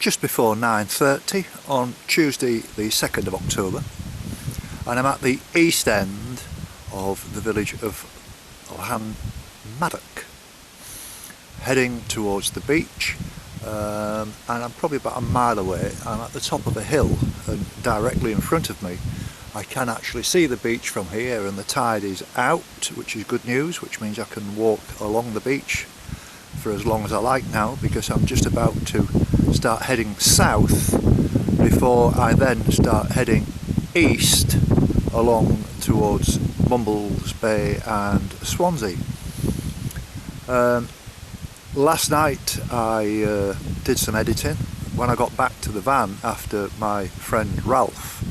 just before 9:30 on Tuesday the 2nd of October, and I'm at the east end of the village of Llanmadoc, heading towards the beach, and I'm probably about a mile away. I'm at the top of a hill, and directly in front of me I can actually see the beach from here, and the tide is out, which is good news, which means I can walk along the beach for as long as I like now, because I'm just about to start heading south before I then start heading east along towards Rhossili Bay and Swansea. Last night I did some editing. When I got back to the van after my friend Ralph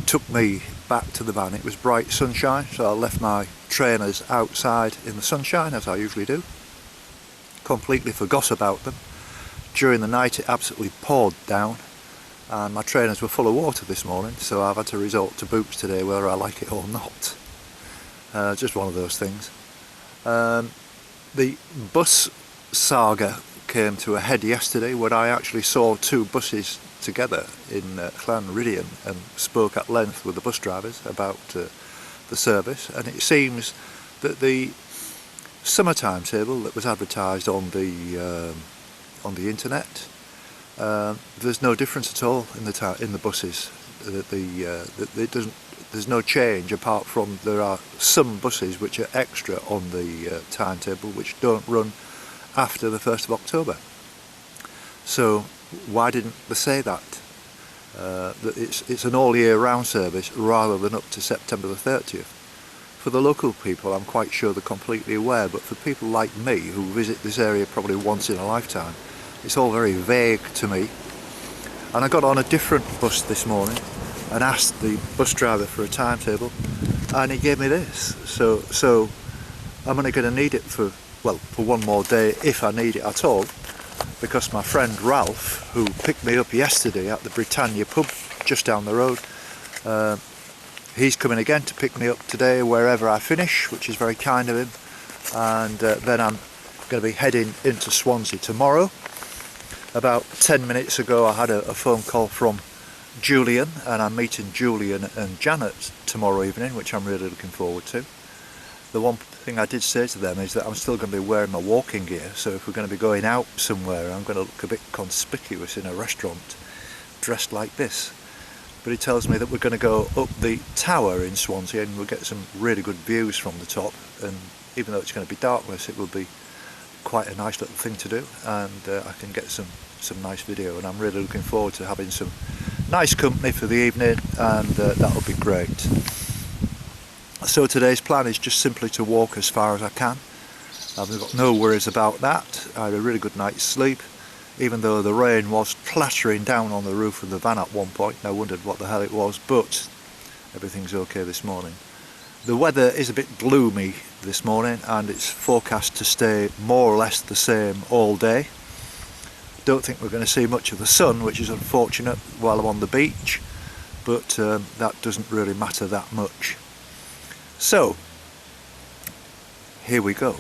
took me back to the van, it was bright sunshine, so I left my trainers outside in the sunshine as I usually do. Completely forgot about them. During the night it absolutely poured down, and my trainers were full of water this morning, so I've had to resort to boots today whether I like it or not. Just one of those things. The bus saga came to a head yesterday when I actually saw two buses together in Langland and spoke at length with the bus drivers about the service, and it seems that the summer timetable that was advertised on the internet, there's no difference at all in the buses. There's no change, apart from there are some buses which are extra on the timetable which don't run after the 1st of October. So why didn't they say that? That it's an all year round service rather than up to September the 30th. For the local people, I'm quite sure they're completely aware, but for people like me who visit this area probably once in a lifetime, it's all very vague to me. And I got on a different bus this morning and asked the bus driver for a timetable, and he gave me this. So I'm only going to need it for one more day, if I need it at all, because my friend Ralph, who picked me up yesterday at the Britannia pub just down the road, he's coming again to pick me up today wherever I finish, which is very kind of him, and then I'm going to be heading into Swansea tomorrow. About 10 minutes ago I had a phone call from Julian, and I'm meeting Julian and Janet tomorrow evening, which I'm really looking forward to. The one thing I did say to them is that I'm still going to be wearing my walking gear, so if we're going to be going out somewhere I'm going to look a bit conspicuous in a restaurant dressed like this. But he tells me that we're going to go up the tower in Swansea and we'll get some really good views from the top, and even though it's going to be darkness, it will be quite a nice little thing to do, and I can get some nice video, and I'm really looking forward to having some nice company for the evening, and that'll be great. So today's plan is just simply to walk as far as I can. I've got no worries about that. I had a really good night's sleep, even though the rain was clattering down on the roof of the van at one point, and I wondered what the hell it was, but everything's okay this morning. The weather is a bit gloomy this morning, and it's forecast to stay more or less the same all day. Don't think we're going to see much of the sun, which is unfortunate while I'm on the beach, but that doesn't really matter that much. So, here we go.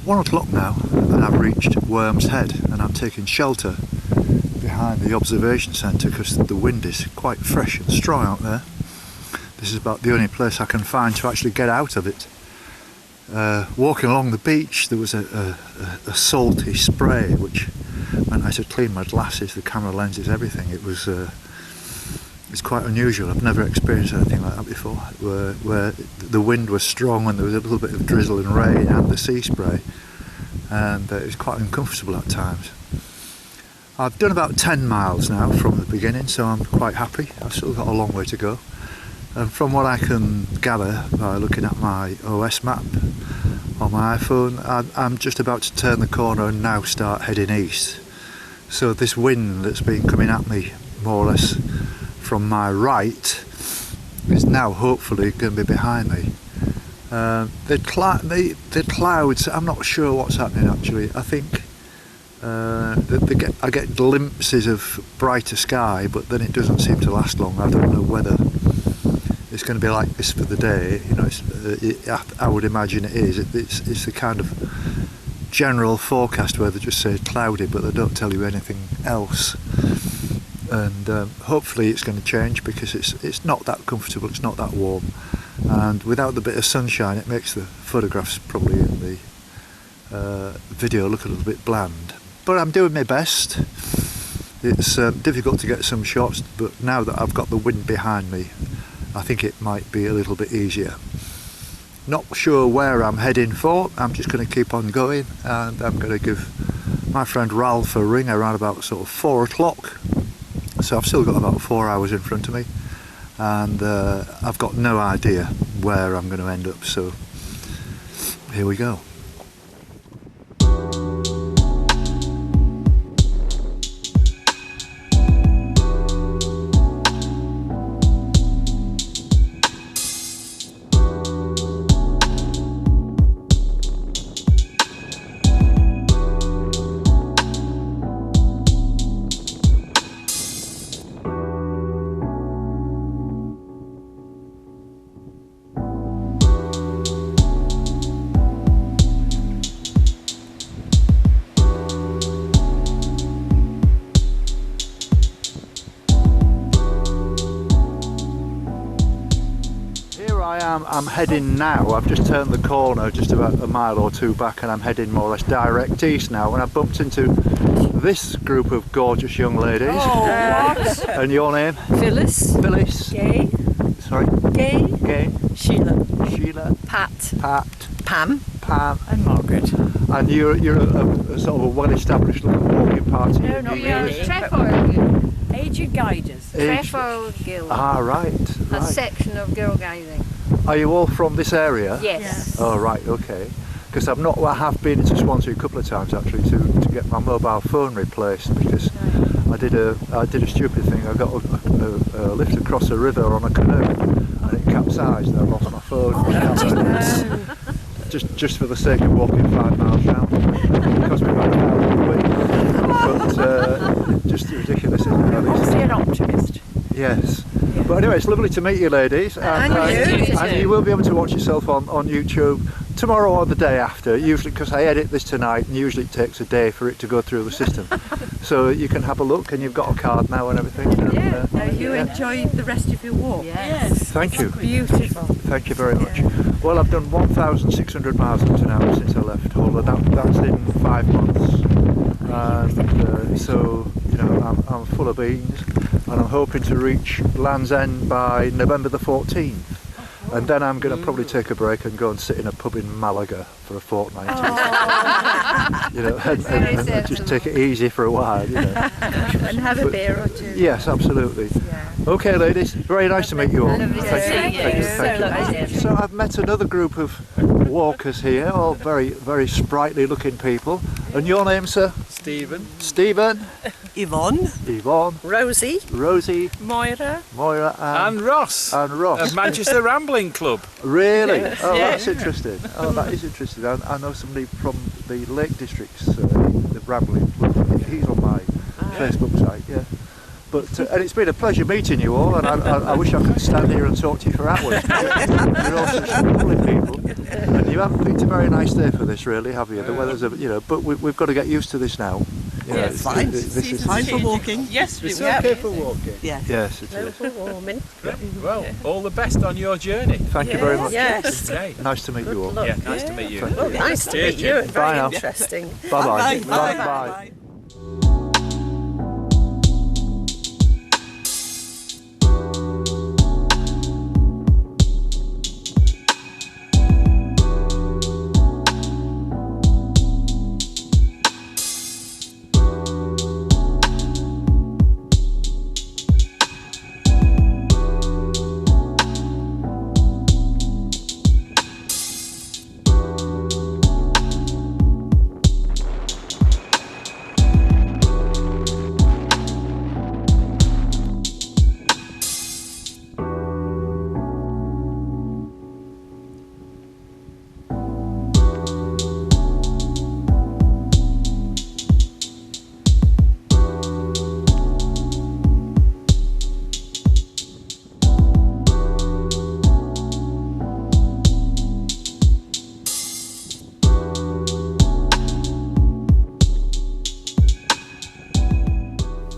1 o'clock now, and I've reached Worm's Head, and I'm taking shelter behind the observation centre because the wind is quite fresh and strong out there. This is about the only place I can find to actually get out of it. Walking along the beach, there was a salty spray which meant I had to clean my glasses, the camera lenses, everything. It's quite unusual. I've never experienced anything like that before, where the wind was strong and there was a little bit of drizzle and rain and the sea spray, and it was quite uncomfortable at times. I've done about 10 miles now from the beginning, so I'm quite happy. I've still got a long way to go. And from what I can gather by looking at my OS map on my iPhone, I'm just about to turn the corner and now start heading east. So this wind that's been coming at me more or less from my right is now hopefully going to be behind me. The clouds, I'm not sure what's happening actually. I think I get glimpses of brighter sky, but then it doesn't seem to last long. I don't know whether it's going to be like this for the day. You know, I would imagine it is. It's the kind of general forecast where they just say cloudy, but they don't tell you anything else. And hopefully it's going to change, because it's not that comfortable, it's not that warm, and without the bit of sunshine it makes the photographs probably in the video look a little bit bland. But I'm doing my best. It's difficult to get some shots, but now that I've got the wind behind me, I think it might be a little bit easier. Not sure where I'm heading for. I'm just going to keep on going, and I'm going to give my friend Ralph a ring around about sort of 4 o'clock. So I've still got about 4 hours in front of me, and I've got no idea where I'm going to end up, so here we go. I'm heading now. I've just turned the corner just about a mile or two back, and I'm heading more or less direct east now, and I've bumped into this group of gorgeous young ladies. Oh, what? And your name? Phyllis. Phyllis. Gay. Sorry? Gay. Gay. Sheila. Sheila. Pat. Pat. Pam. Pam. And Margaret. And you're a sort of a well-established looking walking party. No, not really. Trefoil. Aged Guiders. Trefoil Guild. Ah, right. A section of girl guiding. Are you all from this area? Yes. Oh, right, okay. Because I have been into Swansea a couple of times actually to get my mobile phone replaced, because I did a stupid thing. I got a lift across a river on a canoe, and it capsized, and I lost my phone. Just for the sake of walking 5 miles round, because we ran out of the wind. But just ridiculous, isn't it? Obviously an optimist. Yes. Yeah. But anyway, it's lovely to meet you ladies, and you will be able to watch yourself on YouTube tomorrow or the day after, usually, because I edit this tonight, and usually it takes a day for it to go through the system. So you can have a look, and you've got a card now and everything. And, You enjoyed the rest of your walk? Yes. Thank you. Beautiful. Thank you very much. Well, I've done 1,600 miles up to now since I left Hull, and that's in 5 months. And so, you know, I'm full of beans, and I'm hoping to reach Land's End by November the 14th. And then I'm going to probably take a break and go and sit in a pub in Malaga for a fortnight. You know, and just take it easy for a while, you know. And have a beer or two. Yes, absolutely. Yeah. Okay, ladies, very nice to meet you all. Lovely to Thank you. So I've met another group of walkers here, all very, very sprightly looking people. And your name, sir? Stephen. Stephen. Yvonne. Yvonne. Rosie. Rosie. Moira. Moira. And Ross. And Ross. Of Manchester Rambling Club. Really? Yes. Oh, Yeah. that's interesting. Oh, that is interesting. I know somebody from the Lake Districts, the Rambling Club. He's on my Facebook site, yeah. But and it's been a pleasure meeting you all, and I wish I could stand here and talk to you for hours. You're all such lovely people, and you haven't picked a very nice day for this, really, have you? The weather's, but we've got to get used to this now. Yeah, it's fine. This is Fine for walking. Yes, It's we have. okay for walking. Yeah. Yes, it is. Warming. Well, all the best on your journey. Thank you very much. Yes. Okay. Nice to meet you all. Yeah, nice to meet you. Well, nice to Cheers, meet you. And Bye very now. interesting. Bye-bye. Bye. Bye.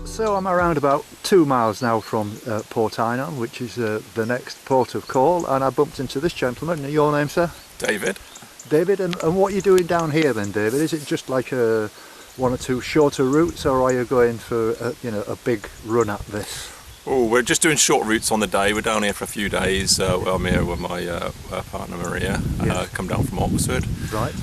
So I'm around about 2 miles now from Port Eynon, which is the next port of call, and I bumped into this gentleman. Your name, sir? David. David, and what are you doing down here then, David? Is it just like one or two shorter routes, or are you going for a big run at this? Oh, we're just doing short routes on the day. We're down here for a few days. I'm here with my partner Maria. Yes. Come down from Oxford. Right.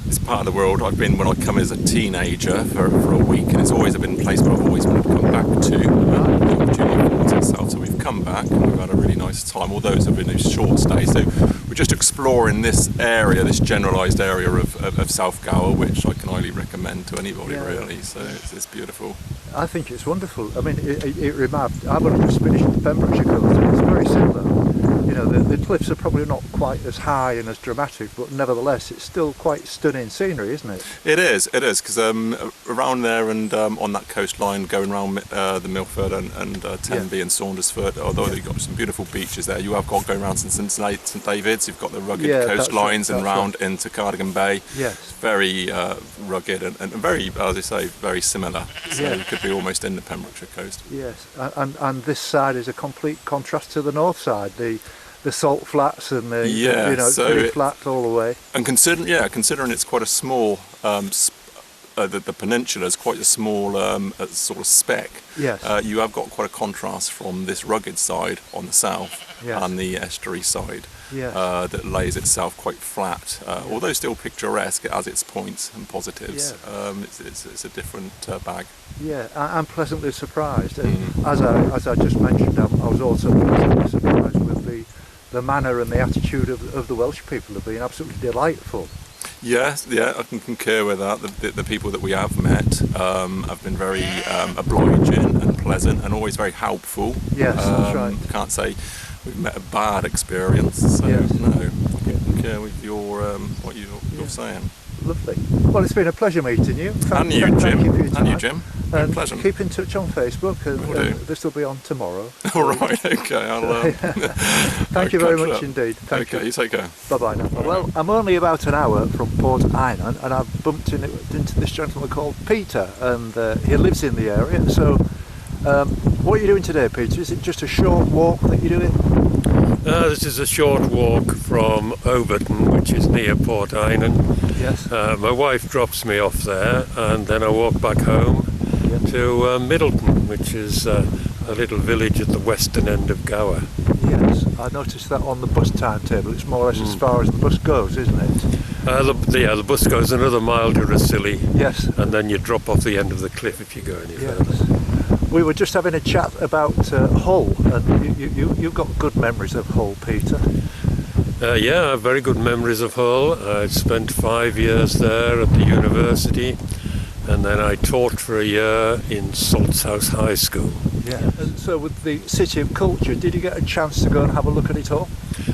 It's part of the world I've been when I come as a teenager for a week, and it's always been a place where I've always wanted to come back to. The opportunity affords itself, so we've come back and we've had a really nice time. Although it's been a short stay, so we're just exploring this area, this generalised area of South Gower, which I can highly recommend to anybody really. So it's beautiful. I think it's wonderful. I mean, it remarked. I've only just finished the Pembrokeshire coast, and it's very similar. You know, the cliffs are probably not quite as high and as dramatic, but nevertheless, it's still quite stunning scenery, isn't it? It is, because around there and on that coastline, going around the Milford and Tenby and Saundersfoot, although you've got some beautiful beaches there, you have got going around St David's, you've got the rugged coastlines and round into Cardigan Bay. Yes. Very rugged and very, as I say, very similar. So Yeah. you could be almost in the Pembrokeshire coast. Yes, and this side is a complete contrast to the north side. The salt flats and the it's pretty flat all the way. And considering it's quite a small, the peninsula is quite a small sort of speck. Yes. You have got quite a contrast from this rugged side on the south and the estuary side. Yes. That lays itself quite flat, although still picturesque. It has its points and positives. It's a different bag. Yeah, I'm pleasantly surprised. As I just mentioned, I was also pleasantly surprised with the manner and the attitude of the Welsh people. Have been absolutely delightful. Yes, I can concur with that. The people that we have met have been very obliging and pleasant and always very helpful. Yes, that's right. Can't say we've met a bad experience. So no, I can concur with your what you're saying. Lovely. Well, it's been a pleasure meeting you. And you, Jim. Thank you for your time. And you, Jim. And Pleasure. keep in touch on Facebook, and Will do. this will be on tomorrow. All right. Okay. I'll. Thank you very catch much up. indeed. Thank Okay. you. You take care. Bye-bye now. Well, I'm only about an hour from Port Eynon, and I've bumped into this gentleman called Peter, and he lives in the area. So, what are you doing today, Peter? Is it just a short walk that you're doing? This is a short walk from Overton, which is near Port Eynon. Yes. My wife drops me off there, and then I walk back home to Middleton, which is a little village at the western end of Gower. Yes, I noticed that on the bus timetable. It's more or less as far as the bus goes, isn't it? The bus goes another mile to Rhossili, Yes. and then you drop off the end of the cliff if you go any further. Yes. We were just having a chat about Hull, and you've got good memories of Hull, Peter. Yeah, I have very good memories of Hull. I spent 5 years there at the university, and then I taught for a year in Saltshouse High School. Yeah. And so with the City of Culture, did you get a chance to go and have a look at it all?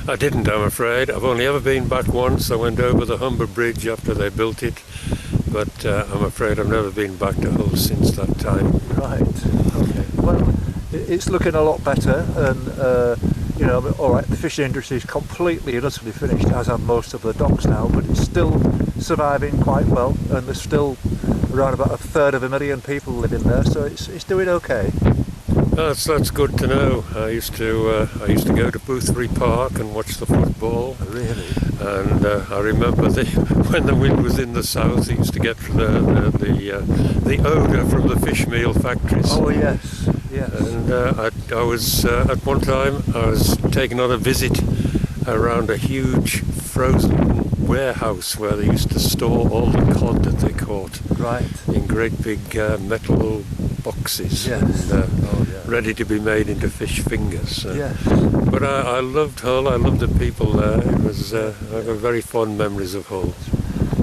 I didn't, I'm afraid. I've only ever been back once. I went over the Humber Bridge after they built it, but I'm afraid I've never been back to Hull since that time. Right. Okay. it's looking a lot better, and you know, all right, the fishing industry is completely and utterly finished, as are most of the docks now, but it's still surviving quite well, and there's still around about 1/3 people living there, so it's doing okay. That's good to know. I used to go to Boothbury Park and watch the football. Really? And I remember when the wind was in the south, it used to get the odour from the fish meal factories. Oh yes, yes. And I was at one time I was taken on a visit around a huge frozen warehouse where they used to store all the cod that they caught. Right. In great big metal boxes. Yes. And, Oh yeah. ready to be made into fish fingers. Yes. But I loved Hull. I loved the people there. It was I have very fond memories of Hull.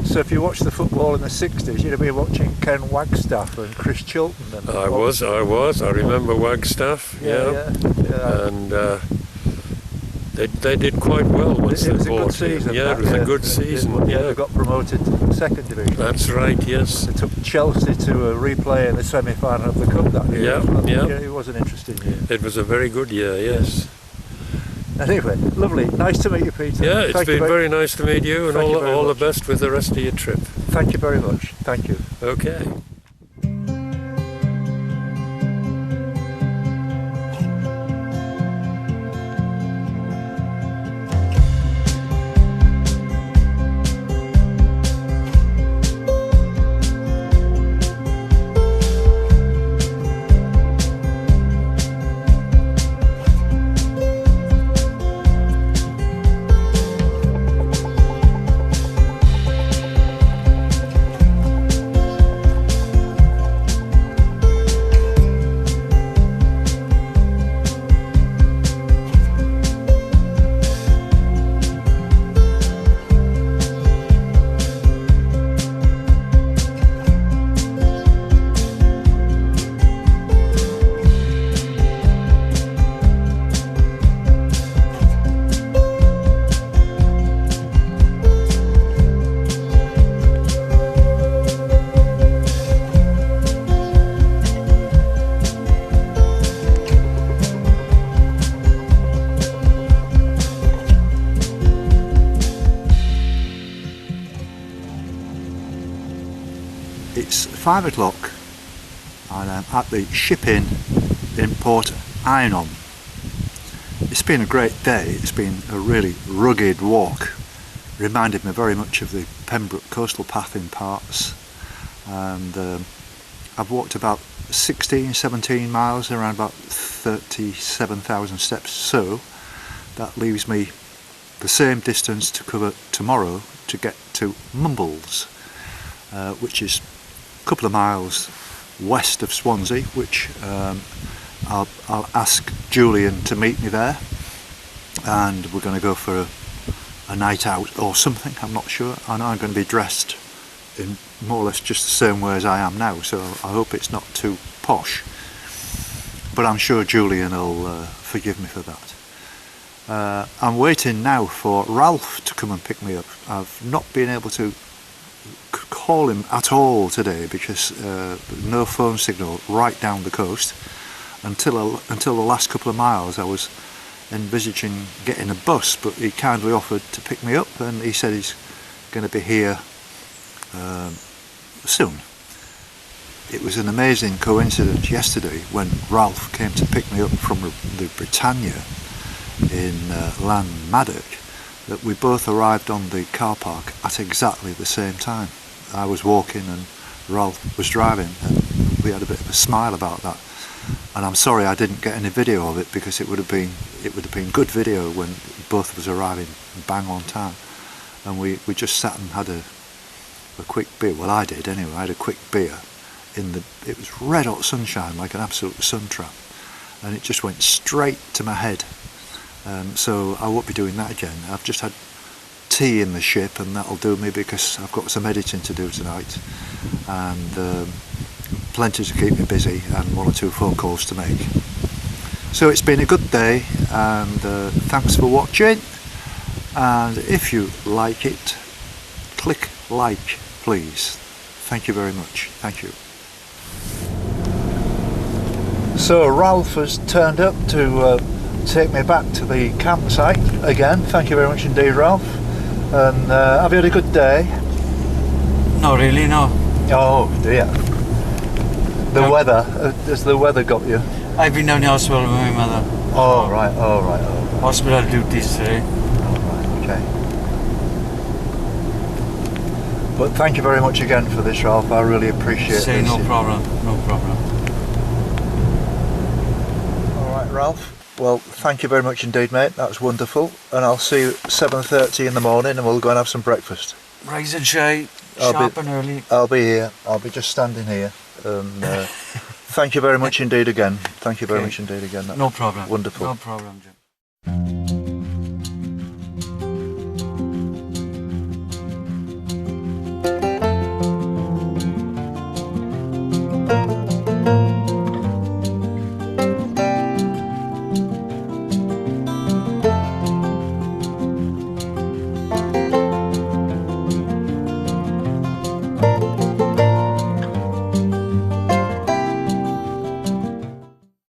So if you watched the football in the 60s, you'd have been watching Ken Wagstaff and Chris Chilton. And I was. I remember Wagstaff. Yeah. And they did quite well once It was they a good bought him. season. Yeah, it was a good season. Yeah, they got promoted to the second division. That's right. Yes. They took Chelsea to a replay in the semi-final of the cup that year. Yeah. It was an interesting year. It was a very good year. Yes. Anyway, lovely. Nice to meet you, Peter. Yeah, it's been very nice to meet you, and Thank you very all the much. best with the rest of your trip. Thank you very much. Thank you. Okay. It's 5 o'clock and I'm at the ship inn in Port Eynon. It's been a great day. It's been a really rugged walk. Reminded me very much of the Pembroke coastal path in parts, and I've walked about 16-17 miles, around about 37,000 steps, so that leaves me the same distance to cover tomorrow to get to Mumbles, which is a couple of miles west of Swansea, which I'll ask Julian to meet me there, and we're going to go for a night out or something, I'm not sure, and I'm going to be dressed in more or less just the same way as I am now, so I hope it's not too posh, but I'm sure Julian will forgive me for that. I'm waiting now for Ralph to come and pick me up. I've not been able to call him at all today because no phone signal right down the coast. Until the last couple of miles I was envisaging getting a bus, but he kindly offered to pick me up, and he said he's going to be here soon. It was an amazing coincidence yesterday when Ralph came to pick me up from the Britannia in Llanmadoc, that we both arrived on the car park at exactly the same time. I was walking and Ralph was driving, and we had a bit of a smile about that. And I'm sorry I didn't get any video of it, because it would have been good video when both of us arriving bang on time. And we just sat and had a quick beer. Well, I did anyway. I had a quick beer it was red hot sunshine, like an absolute sun trap, and it just went straight to my head. So I won't be doing that again. I've just had tea in the ship, and that'll do me, because I've got some editing to do tonight, and plenty to keep me busy, and 1 or 2 phone calls to make. So it's been a good day, and thanks for watching, and if you like it, click like, please. Thank you very much. Thank you. So Ralph has turned up to take me back to the campsite again. Thank you very much indeed, Ralph. And have you had a good day? Not really, no. Oh dear. The No. weather, has the weather got you? I've been down the hospital with my mother. Oh right, oh right, oh right. Hospital duties today. Oh, right, okay. But thank you very much again for this, Ralph. I really appreciate Say this. no problem, no problem. All right, Ralph. Well, thank you very much indeed, mate. That was wonderful. And I'll see you at 7:30 in the morning, and we'll go and have some breakfast. Rise and shine, I'll sharp be- and early. I'll be here. I'll be just standing here. Thank you very much indeed again. Thank you very Okay. much indeed again. That No was problem. Wonderful. No problem, Jim.